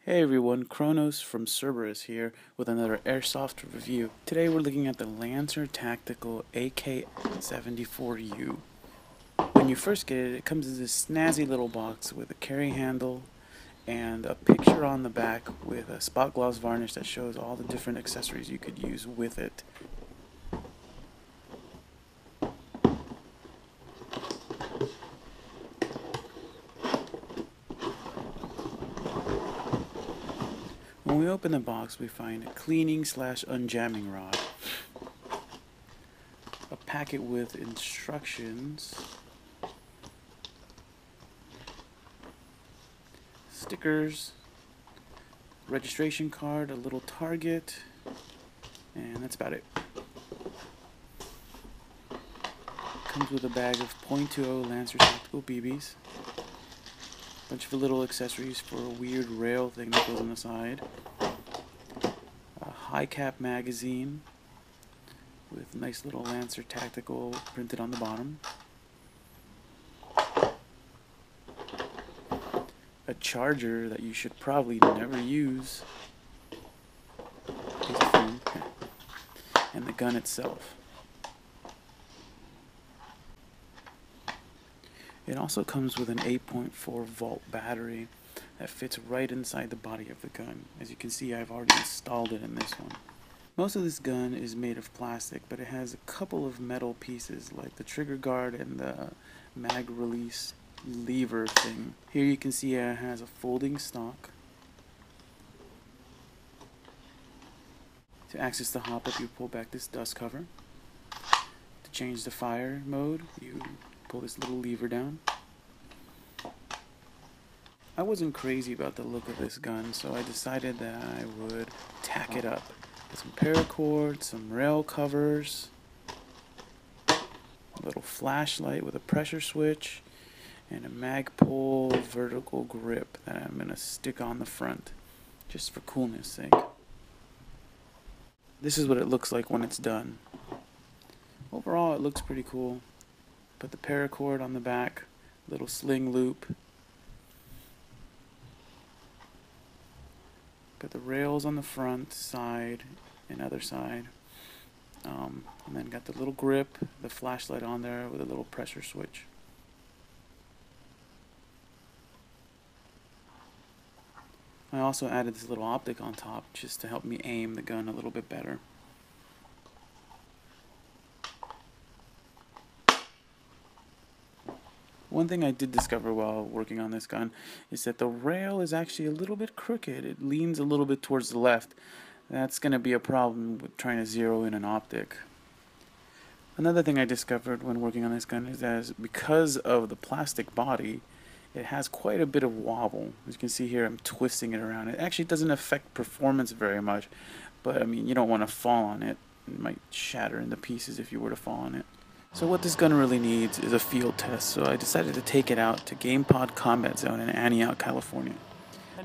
Hey everyone, Kronos from Cerberus here with another airsoft review. Today we're looking at the Lancer Tactical AK74U. When you first get it, it comes in this snazzy little box with a carry handle and a picture on the back with a spot gloss varnish that shows all the different accessories you could use with it. When we open the box, we find a cleaning/unjamming rod, a packet with instructions, stickers, registration card, a little target, and that's about it. Comes with a bag of .20 Lancer Tactical BBs. Bunch of little accessories for a weird rail thing that goes on the side. A high cap magazine with nice little Lancer Tactical printed on the bottom. A charger that you should probably never use. Piece of foam. And the gun itself. It also comes with an 8.4 volt battery that fits right inside the body of the gun. As you can see, I've already installed it in this one. Most of this gun is made of plastic, but it has a couple of metal pieces like the trigger guard and the mag release lever thing. Here you can see it has a folding stock. To access the hop-up, you pull back this dust cover. To change the fire mode, you pull this little lever down. I wasn't crazy about the look of this gun, so I decided that I would tack it up with some paracord, some rail covers, a little flashlight with a pressure switch, and a Magpul vertical grip that I'm going to stick on the front, just for coolness sake. This is what it looks like when it's done. Overall, it looks pretty cool. Put the paracord on the back, little sling loop. Got the rails on the front, side, and other side. And then got the little grip, the flashlight on there with a little pressure switch. I also added this little optic on top just to help me aim the gun a little bit better. One thing I did discover while working on this gun is that the rail is actually a little bit crooked. It leans a little bit towards the left. That's going to be a problem with trying to zero in an optic. Another thing I discovered when working on this gun is that because of the plastic body, it has quite a bit of wobble. As you can see here, I'm twisting it around. It actually doesn't affect performance very much, but I mean, you don't want to fall on it. It might shatter into pieces if you were to fall on it. So what this gun really needs is a field test, so I decided to take it out to GamePod Combat Zone in Antioch, California.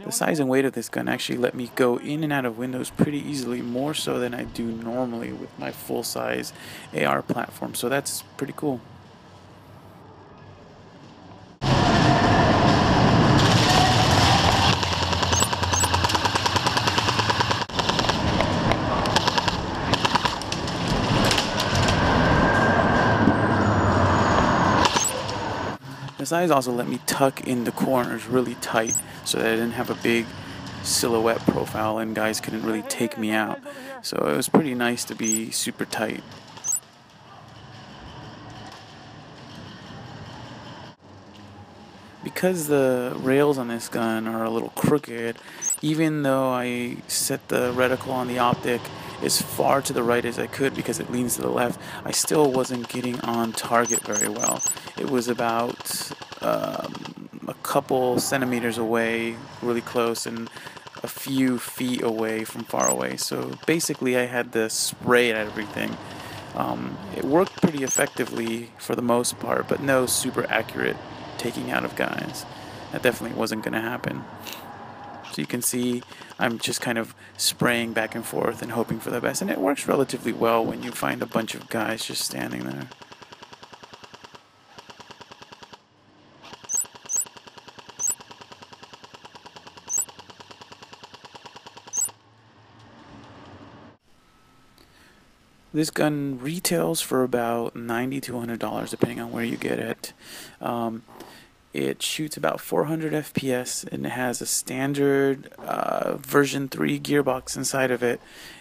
The size and weight of this gun actually let me go in and out of windows pretty easily, more so than I do normally with my full-size AR platform, so that's pretty cool. The size also let me tuck in the corners really tight so that I didn't have a big silhouette profile and guys couldn't really take me out. So it was pretty nice to be super tight. Because the rails on this gun are a little crooked, even though I set the reticle on the optic as far to the right as I could because it leans to the left, I still wasn't getting on target very well. It was about a couple centimeters away, really close, and a few feet away from far away. So basically I had to spray at everything. It worked pretty effectively for the most part, but no super accurate taking out of guys. That definitely wasn't going to happen. So you can see I'm just kind of spraying back and forth and hoping for the best, and it works relatively well when you find a bunch of guys just standing there. This gun retails for about $90 to $100 depending on where you get it. It shoots about 400 FPS and it has a standard version 3 gearbox inside of it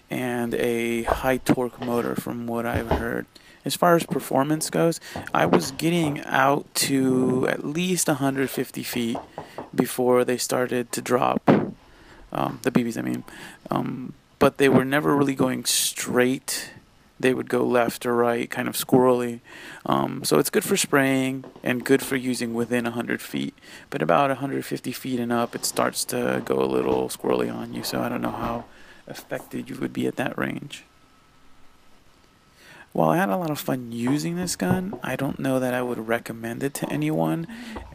and a high torque motor from what I've heard. As far as performance goes, I was getting out to at least 150 feet before they started to drop. The BBs, I mean. But they were never really going straight. They would go left or right, kind of squirrely. So it's good for spraying and good for using within 100 feet. But about 150 feet and up, it starts to go a little squirrely on you. So I don't know how affected you would be at that range. While I had a lot of fun using this gun, I don't know that I would recommend it to anyone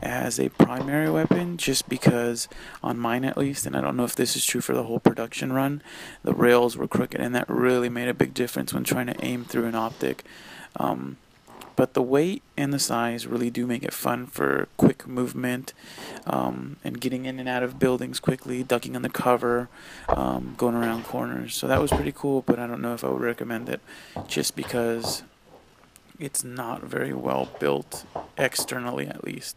as a primary weapon, just because on mine at least, and I don't know if this is true for the whole production run, the rails were crooked and that really made a big difference when trying to aim through an optic. But the weight and the size really do make it fun for quick movement and getting in and out of buildings quickly, ducking under cover, going around corners. So that was pretty cool, but I don't know if I would recommend it just because it's not very well built, externally at least.